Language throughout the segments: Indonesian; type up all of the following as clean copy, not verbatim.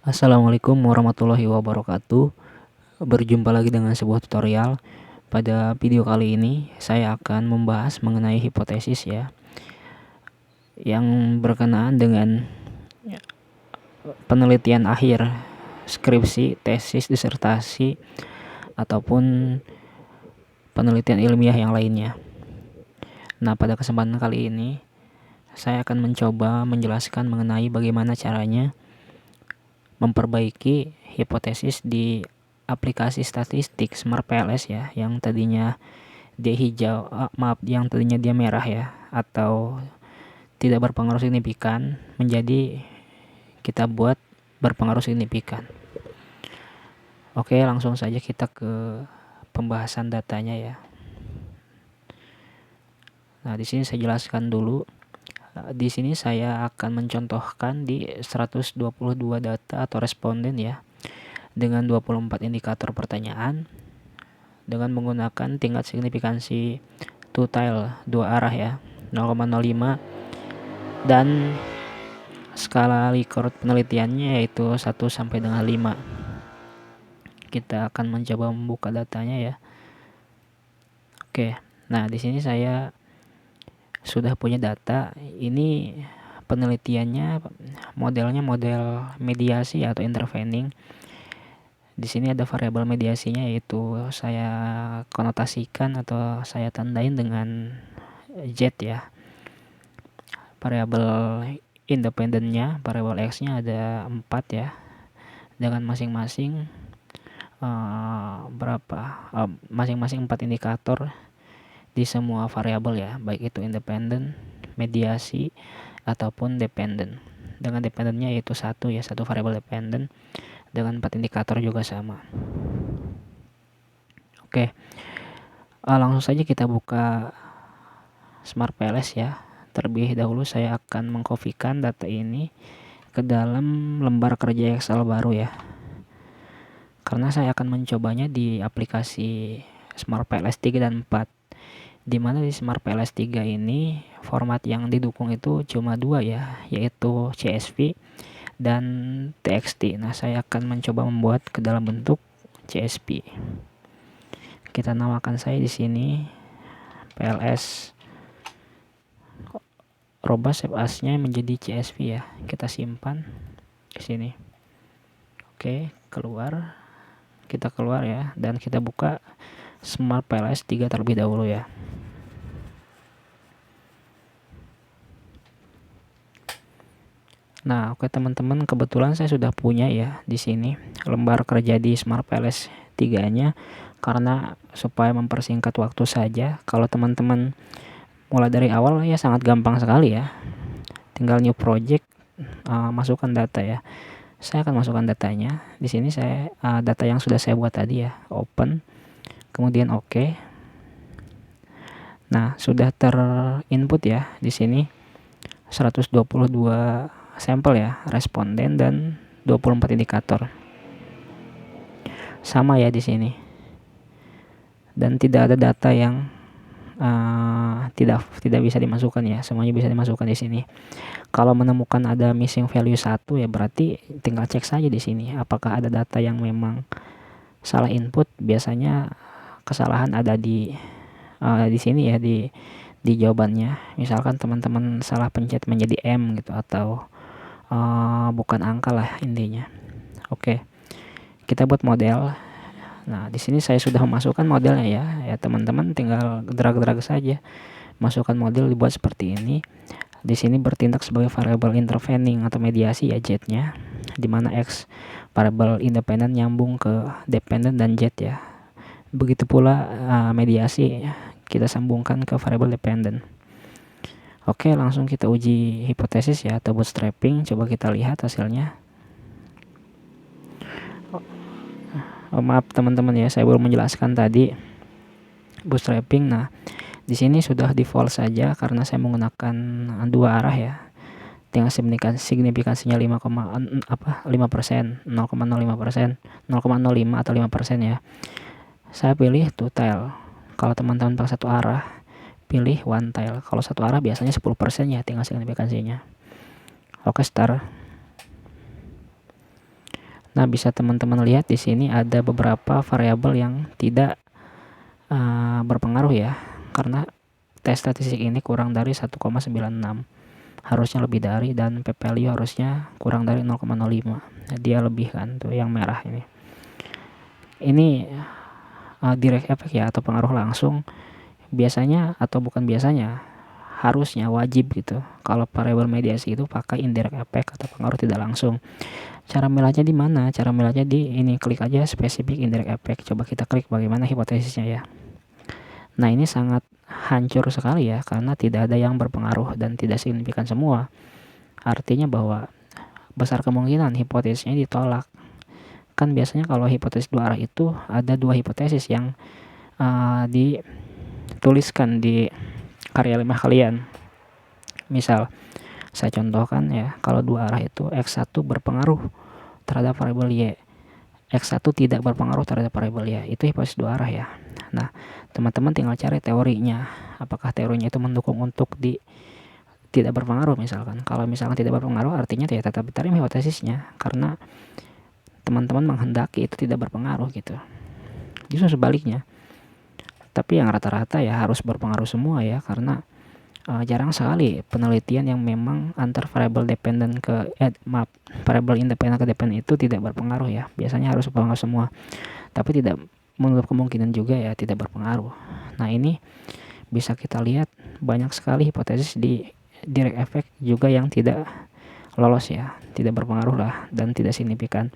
Assalamualaikum warahmatullahi wabarakatuh. Berjumpa lagi dengan sebuah tutorial. Pada video kali ini saya akan membahas mengenai hipotesis ya, yang berkenaan dengan penelitian akhir, skripsi, tesis, disertasi, ataupun penelitian ilmiah yang lainnya. Nah, pada kesempatan kali ini saya akan mencoba menjelaskan mengenai bagaimana caranya memperbaiki hipotesis di aplikasi statistik Smart PLS ya, yang tadinya dia hijau, yang tadinya dia merah ya, atau tidak berpengaruh signifikan, menjadi kita buat berpengaruh signifikan. Oke, langsung saja kita ke pembahasan datanya ya. Nah, di sini saya jelaskan dulu. Di sini saya akan mencontohkan di 122 data atau responden ya, dengan 24 indikator pertanyaan dengan menggunakan tingkat signifikansi two-tail, dua arah ya, 0,05, dan skala Likert penelitiannya yaitu 1 sampai dengan 5. Kita akan mencoba membuka datanya ya. Oke. Nah, di sini saya sudah punya data. Ini penelitiannya, modelnya model mediasi atau intervening. Di sini ada variabel mediasinya, yaitu saya konotasikan atau saya tandain dengan Z ya. Variabel independennya, variabel X-nya ada 4 ya, dengan masing-masing masing-masing 4 indikator di semua variabel ya, baik itu independen, mediasi, ataupun dependen. Dengan dependennya yaitu satu variabel dependen, dengan 4 indikator juga sama. Oke, langsung saja kita buka Smart PLS ya. Terlebih dahulu saya akan mengkopikan data ini ke dalam lembar kerja Excel baru ya, karena saya akan mencobanya di aplikasi Smart PLS 3 dan 4, dimana di Smart PLS 3 ini format yang didukung itu cuma 2 ya, yaitu CSV dan TXT. Nah, saya akan mencoba membuat ke dalam bentuk CSV. Kita namakan saya di sini PLS, robah save as-nya menjadi CSV ya. Kita simpan di sini. Oke, kita keluar ya, dan kita buka Smart PLS 3 terlebih dahulu ya. Nah, oke teman-teman, kebetulan saya sudah punya ya di sini lembar kerja di Smart PLS 3-nya, karena supaya mempersingkat waktu saja. Kalau teman-teman mulai dari awal ya sangat gampang sekali ya. Tinggal new project, masukkan data ya. Saya akan masukkan datanya. Di sini saya data yang sudah saya buat tadi ya, open, kemudian oke. Nah, sudah terinput ya di sini 122 sampel ya, responden, dan 24 indikator. Sama ya di sini. Dan tidak ada data yang tidak bisa dimasukkan ya, semuanya bisa dimasukkan di sini. Kalau menemukan ada missing value 1 ya, berarti tinggal cek saja di sini apakah ada data yang memang salah input. Biasanya kesalahan ada di sini ya, di jawabannya. Misalkan teman-teman salah pencet menjadi M gitu, atau bukan angka lah intinya. Oke, kita buat model. Nah, di sini saya sudah memasukkan modelnya ya. Ya, teman-teman tinggal drag saja. Masukkan model, dibuat seperti ini. Di sini bertindak sebagai variabel intervening atau mediasi ya, Z-nya, di mana X variabel independen nyambung ke dependen dan Z ya. Begitu pula mediasi kita sambungkan ke variabel dependen. Oke, langsung kita uji hipotesis ya, atau bootstrapping. Coba kita lihat hasilnya. Maaf teman-teman ya, saya belum menjelaskan tadi bootstrapping. Nah, di sini sudah default saja karena saya menggunakan 2 arah ya. Tinggal signifikansinya 5%, 0,05%, 0,05 atau 5% ya. Saya pilih two tail. Kalau teman-teman pakai satu arah, pilih one tail. Kalau satu arah biasanya 10% ya tinggal signifikansinya. Oke, start. Nah, bisa teman-teman lihat di sini ada beberapa variabel yang tidak berpengaruh ya, karena T statistik ini kurang dari 1,96, harusnya lebih dari, dan P value harusnya kurang dari 0,05. Dia lebih kan, tuh yang merah ini direct effect ya, atau pengaruh langsung. Biasanya atau bukan biasanya, harusnya wajib gitu kalau variabel mediasi itu pakai indirect effect atau pengaruh tidak langsung. Cara milahnya di mana? Cara milahnya di ini, klik aja spesifik indirect effect. Coba kita klik bagaimana hipotesisnya ya. Nah, ini sangat hancur sekali ya, karena tidak ada yang berpengaruh dan tidak signifikan semua. Artinya bahwa besar kemungkinan hipotesisnya ditolak. Kan biasanya kalau hipotesis dua arah itu ada dua hipotesis yang dituliskan di karya lemah kalian. Misal, saya contohkan ya, kalau dua arah itu X1 berpengaruh terhadap variabel Y, X1 tidak berpengaruh terhadap variabel Y. Itu hipotesis dua arah ya. Nah, teman-teman tinggal cari teorinya. Apakah teorinya itu mendukung untuk tidak berpengaruh misalkan. Kalau misalkan tidak berpengaruh, artinya ya tetap diterima hipotesisnya, karena teman-teman menghendaki itu tidak berpengaruh gitu. Justru sebaliknya. Tapi yang rata-rata ya harus berpengaruh semua ya, karena jarang sekali penelitian yang memang antar variabel dependen variabel independen ke dependen itu tidak berpengaruh ya. Biasanya harus berpengaruh semua. Tapi tidak menutup kemungkinan juga ya tidak berpengaruh. Nah, ini bisa kita lihat banyak sekali hipotesis di direct effect juga yang tidak lolos ya, tidak berpengaruh lah dan tidak signifikan.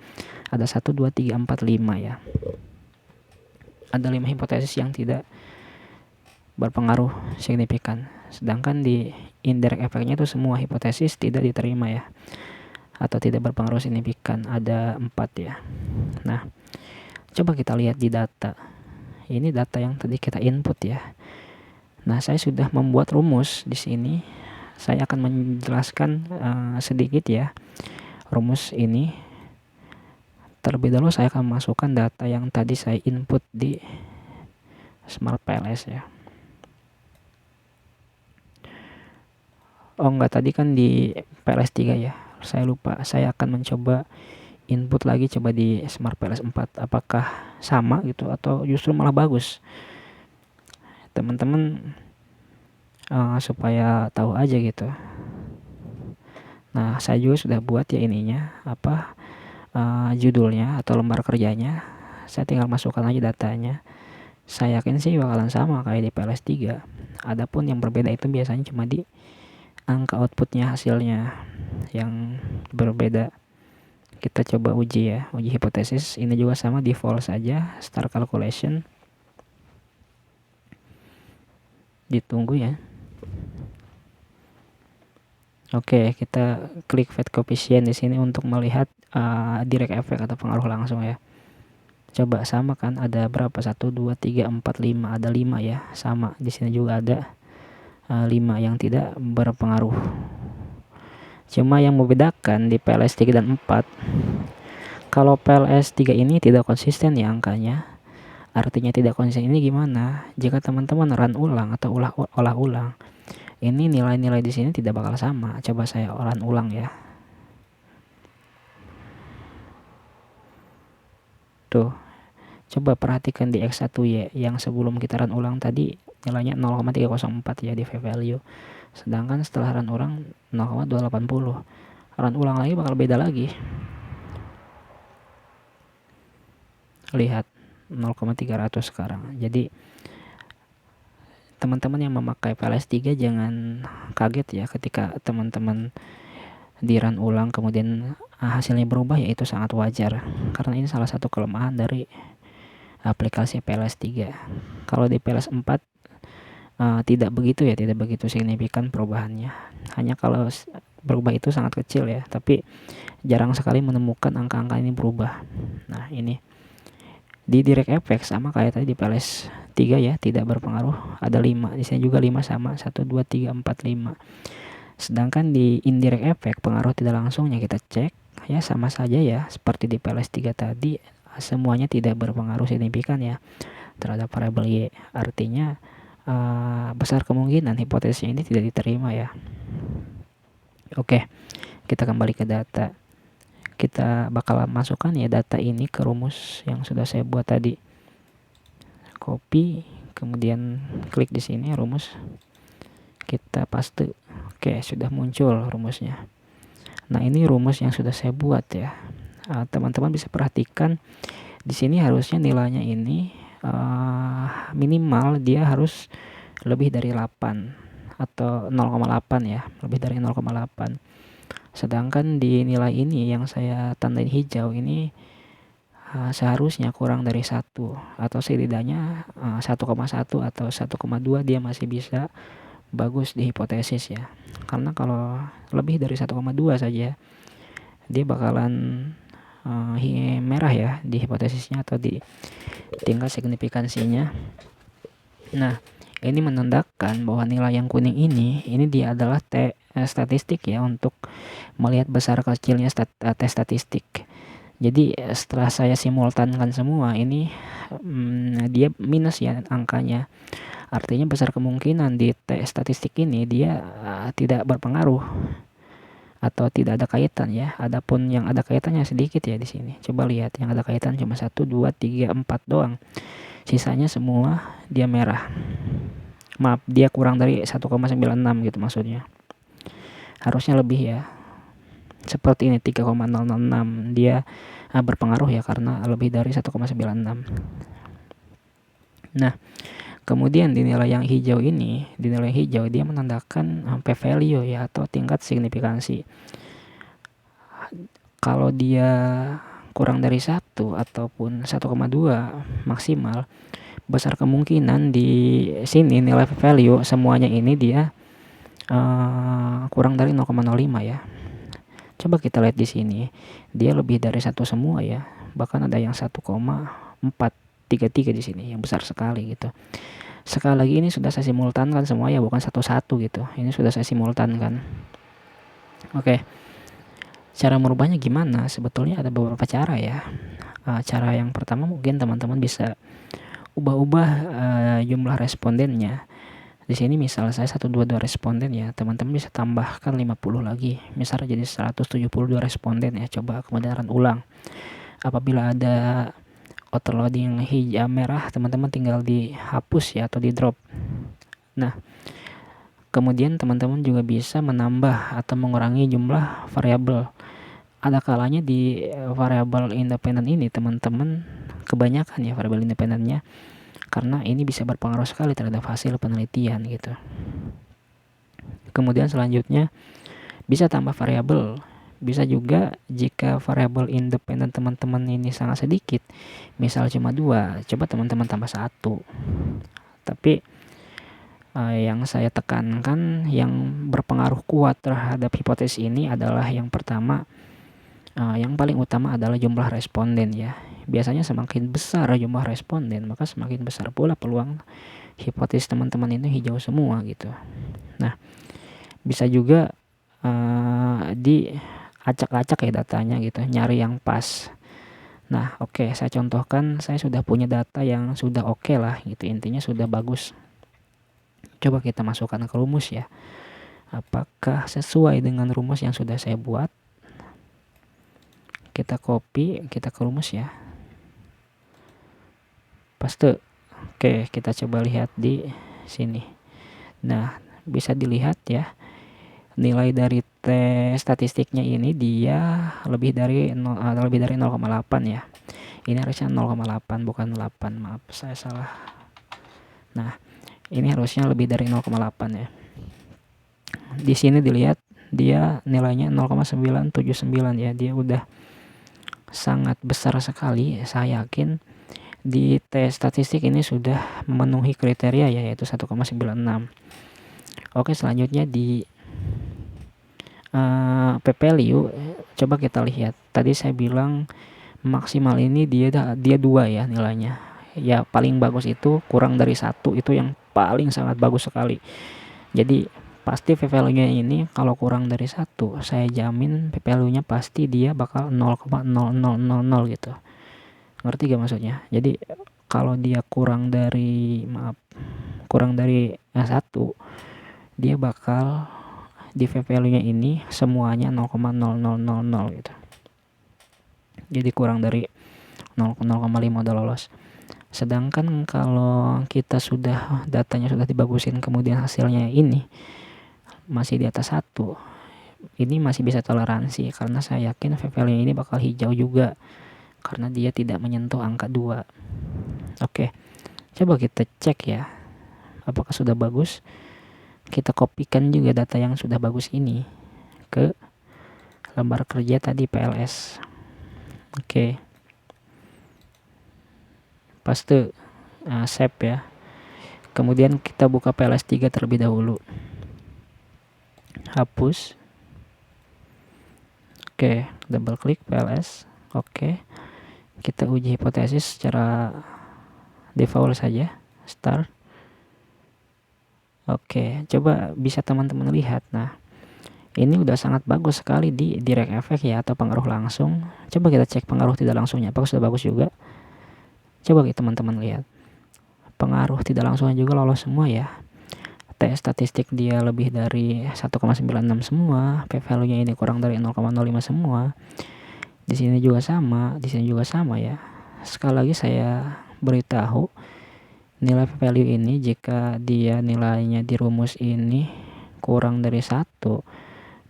Ada 1, 2, 3, 4, 5 ya. Ada 5 hipotesis yang tidak berpengaruh signifikan. Sedangkan di indirect effect-nya itu semua hipotesis tidak diterima ya, atau tidak berpengaruh signifikan. Ada 4 ya. Nah, coba kita lihat di data. Ini data yang tadi kita input ya. Nah, saya sudah membuat rumus di sini. Saya akan menjelaskan sedikit ya rumus ini. Terlebih dahulu saya akan masukkan data yang tadi saya input di Smart PLS ya. Oh enggak, tadi kan di PLS 3 ya. Saya lupa. Saya akan mencoba input lagi, coba di Smart PLS 4. Apakah sama gitu atau justru malah bagus. Teman-teman supaya tahu aja gitu. Nah, saya juga sudah buat ya ininya, judulnya atau lembar kerjanya. Saya tinggal masukkan aja datanya. Saya yakin sih bakalan sama kayak di PLS 3. Adapun yang berbeda itu biasanya cuma di angka outputnya, hasilnya yang berbeda. Kita coba uji ya, uji hipotesis. Ini juga sama, default saja, start calculation. Ditunggu ya. Oke, kita klik Fed coefficient di sini untuk melihat direct effect atau pengaruh langsung ya. Coba sama kan, ada berapa? 1, 2, 3, 4, 5. Ada 5 ya, sama. Di sini juga ada 5 yang tidak berpengaruh. Cuma yang membedakan di PLS 3 dan 4, kalau PLS 3 ini tidak konsisten ya angkanya. Artinya tidak konsisten ini gimana? Jika teman-teman run ulang atau olah ulang, ini nilai-nilai di sini tidak bakal sama. Coba saya run ulang ya. Tuh. Coba perhatikan di X1Y yang sebelum kita run ulang tadi nilainya 0,304 ya di value. Sedangkan setelah run ulang 0,280. Run ulang lagi bakal beda lagi. Lihat 0,300 sekarang. Jadi teman-teman yang memakai PLS 3 jangan kaget ya ketika teman-teman di run ulang kemudian hasilnya berubah, ya itu sangat wajar karena ini salah satu kelemahan dari aplikasi PLS 3. Kalau di PLS 4 tidak begitu ya, tidak begitu signifikan perubahannya. Hanya kalau berubah itu sangat kecil ya, tapi jarang sekali menemukan angka-angka ini berubah. Nah, ini di direct effect sama kayak tadi di PLS 3 ya, tidak berpengaruh. Ada 5. Di sini juga 5 sama. 1, 2, 3, 4, 5. Sedangkan di indirect effect pengaruh tidak langsungnya kita cek ya sama saja ya seperti di PLS 3 tadi, semuanya tidak berpengaruh signifikan ya terhadap variabel Y. Artinya besar kemungkinan hipotesisnya ini tidak diterima ya. Oke, kita kembali ke data. Kita bakal masukkan ya data ini ke rumus yang sudah saya buat tadi. Copy, kemudian klik di sini rumus, kita paste. Oke, sudah muncul rumusnya. Nah, ini rumus yang sudah saya buat ya. Teman-teman bisa perhatikan di sini harusnya nilainya ini minimal dia harus lebih dari 8 atau 0,8 ya, lebih dari 0,8. Sedangkan di nilai ini yang saya tandain hijau ini seharusnya kurang dari 1 atau setidaknya 1,1 atau 1,2 dia masih bisa bagus di hipotesis ya. Karena kalau lebih dari 1,2 saja dia bakalan merah ya di hipotesisnya atau di tingkat signifikansinya. Nah, ini menandakan bahwa nilai yang kuning ini dia adalah statistik ya, untuk melihat besar kecilnya tes statistik. Jadi setelah saya simultankan semua ini dia minus ya angkanya. Artinya besar kemungkinan di tes statistik ini dia tidak berpengaruh atau tidak ada kaitan ya. Adapun yang ada kaitannya sedikit ya di sini. Coba lihat yang ada kaitan cuma 1, 2, 3, 4 doang. Sisanya semua dia merah. Maaf, dia kurang dari 1,96 gitu maksudnya. Harusnya lebih ya. Seperti ini 3,006 dia berpengaruh ya karena lebih dari 1,96. Nah, kemudian di nilai yang hijau ini, di nilai hijau dia menandakan p-value ya atau tingkat signifikansi. Kalau dia kurang dari 1 ataupun 1,2 maksimal, besar kemungkinan di sini nilai p-value semuanya ini dia kurang dari 0,05 ya. Coba kita lihat di sini, dia lebih dari 1 semua ya. Bahkan ada yang 1,433 di sini, yang besar sekali gitu. Sekali lagi ini sudah saya simultankan semua ya, bukan satu-satu gitu. Ini sudah saya simultankan. Oke. Cara merubahnya gimana? Sebetulnya ada beberapa cara ya. Cara yang pertama mungkin teman-teman bisa ubah-ubah jumlah respondennya. Di sini misal saya 122 responden ya, teman-teman bisa tambahkan 50 lagi. Misalnya jadi 172 responden ya. Coba kemudian ulang. Apabila ada autoloading hijau merah, teman-teman tinggal dihapus ya atau di drop. Nah, kemudian teman-teman juga bisa menambah atau mengurangi jumlah variabel. Ada kalanya di variabel independen ini teman-teman kebanyakan ya variabel independennya, karena ini bisa berpengaruh sekali terhadap hasil penelitian gitu. Kemudian selanjutnya bisa tambah variabel. Bisa juga jika variabel independen teman-teman ini sangat sedikit, misal cuma 2, coba teman-teman tambah 1. Tapi yang saya tekankan yang berpengaruh kuat terhadap hipotesis ini adalah yang pertama, yang paling utama adalah jumlah responden ya. Biasanya semakin besar jumlah responden, maka semakin besar pula peluang hipotesis teman-teman ini hijau semua gitu. Nah, bisa juga diacak-acak ya datanya gitu, nyari yang pas. Nah, oke, saya contohkan, saya sudah punya data yang sudah oke lah gitu, intinya sudah bagus. Coba kita masukkan ke rumus ya. Apakah sesuai dengan rumus yang sudah saya buat? Kita copy, kita ke rumus ya. Paste. Oke, kita coba lihat di sini. Nah, bisa dilihat ya. Nilai dari tes statistiknya ini dia lebih dari 0,8 ya. Ini harusnya 0,8 bukan 8. Maaf, saya salah. Nah, ini harusnya lebih dari 0,8 ya. Di sini dilihat dia nilainya 0,979 ya. Dia udah sangat besar sekali. Saya yakin di tes statistik ini sudah memenuhi kriteria ya, yaitu 1,96. Oke, selanjutnya di p-value coba kita lihat. Tadi saya bilang maksimal ini dia 2 ya nilainya. Ya paling bagus itu kurang dari 1, itu yang paling sangat bagus sekali. Jadi pasti p-value-nya ini kalau kurang dari 1, saya jamin p-value-nya pasti dia bakal 0,0000 gitu. Ngerti gak maksudnya? Jadi kalau dia kurang dari 1, dia bakal di p-value-nya ini semuanya 0,0000 gitu. jadi kurang dari 0,5 udah lolos. Sedangkan kalau kita sudah datanya sudah dibagusin kemudian hasilnya ini masih di atas 1, ini masih bisa toleransi karena saya yakin v-value ini bakal hijau juga karena dia tidak menyentuh angka 2. Oke, coba kita cek ya apakah sudah bagus. Kita kopikan juga data yang sudah bagus ini ke lembar kerja tadi PLS. Oke, paste, save ya. Kemudian kita buka PLS 3 terlebih dahulu, hapus. Oke, double klik PLS. Oke, kita uji hipotesis secara default saja, start. Oke, coba bisa teman-teman lihat. Nah, ini udah sangat bagus sekali di direct effect ya, atau pengaruh langsung. Coba kita cek pengaruh tidak langsungnya apakah sudah bagus juga. Coba kita teman-teman lihat, pengaruh tidak langsungnya juga lolos semua ya. T statistik dia lebih dari 1,96 semua, p-value-nya ini kurang dari 0,05 semua. Di sini juga sama, di sini juga sama ya. Sekali lagi saya beritahu, nilai p-value ini jika dia nilainya di rumus ini kurang dari 1,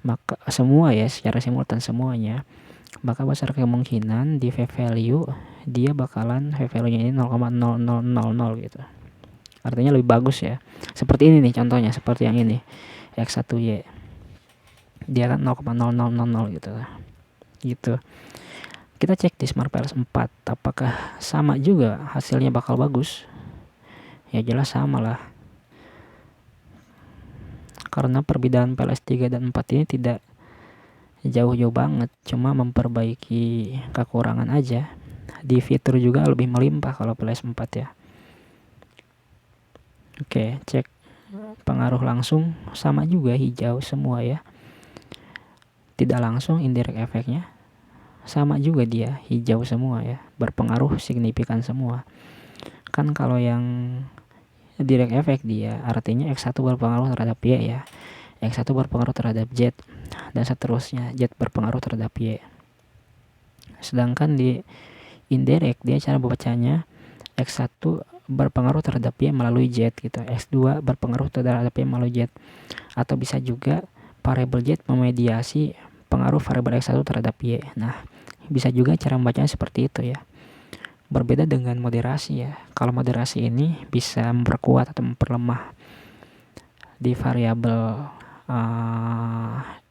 maka semua ya secara simultan semuanya, maka besar kemungkinan di p-value dia bakalan p-value-nya ini 0,0000 gitu. Artinya lebih bagus ya. Seperti ini nih contohnya, seperti yang ini X1Y, dia kan 0,0000 gitu. Kita cek di Smart PLS 4 apakah sama juga hasilnya bakal bagus. Ya jelas sama lah, karena perbedaan PLS 3 dan 4 ini tidak jauh-jauh banget, cuma memperbaiki kekurangan aja. Di fitur juga lebih melimpah kalau PLS 4 ya. Oke, cek pengaruh langsung sama juga hijau semua ya. Tidak langsung indirect efeknya sama juga dia hijau semua ya, berpengaruh signifikan semua. Kan kalau yang direct effect dia artinya X1 berpengaruh terhadap Y ya, X1 berpengaruh terhadap Z, dan seterusnya Z berpengaruh terhadap Y. Sedangkan di indirect dia cara membacanya X1 berpengaruh terhadap Y melalui Z gitu, X2 berpengaruh terhadap Y melalui Z, atau bisa juga variabel Z memediasi pengaruh variabel X1 terhadap Y. Nah, bisa juga cara membacanya seperti itu ya. Berbeda dengan moderasi ya. Kalau moderasi ini bisa memperkuat atau memperlemah di variabel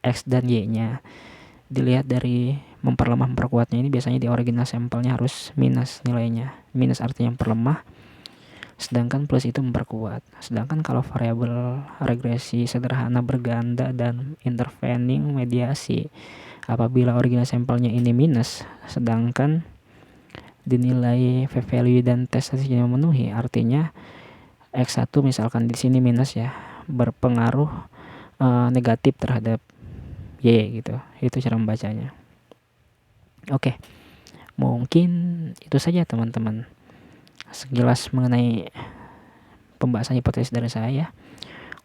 X dan Y-nya. Dilihat dari memperlemah memperkuatnya ini biasanya di original sampelnya harus minus nilainya. Minus artinya memperlemah, sedangkan plus itu memperkuat. Sedangkan kalau variabel regresi sederhana berganda dan intervening mediasi, apabila original sampelnya ini minus, sedangkan dinilai v-value dan tes statistiknya memenuhi, artinya X1 misalkan di sini minus ya, berpengaruh negatif terhadap Y gitu. Itu cara membacanya. Oke, mungkin itu saja teman-teman, sekilas mengenai pembahasan hipotesis dari saya.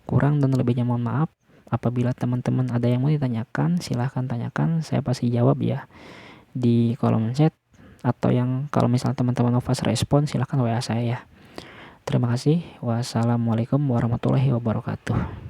Kurang dan lebihnya mohon maaf. Apabila teman-teman ada yang mau ditanyakan, silahkan tanyakan, saya pasti jawab ya di kolom chat, atau yang kalau misalnya teman-teman mau fast respon silahkan WA saya ya. Terima kasih. Wassalamualaikum warahmatullahi wabarakatuh.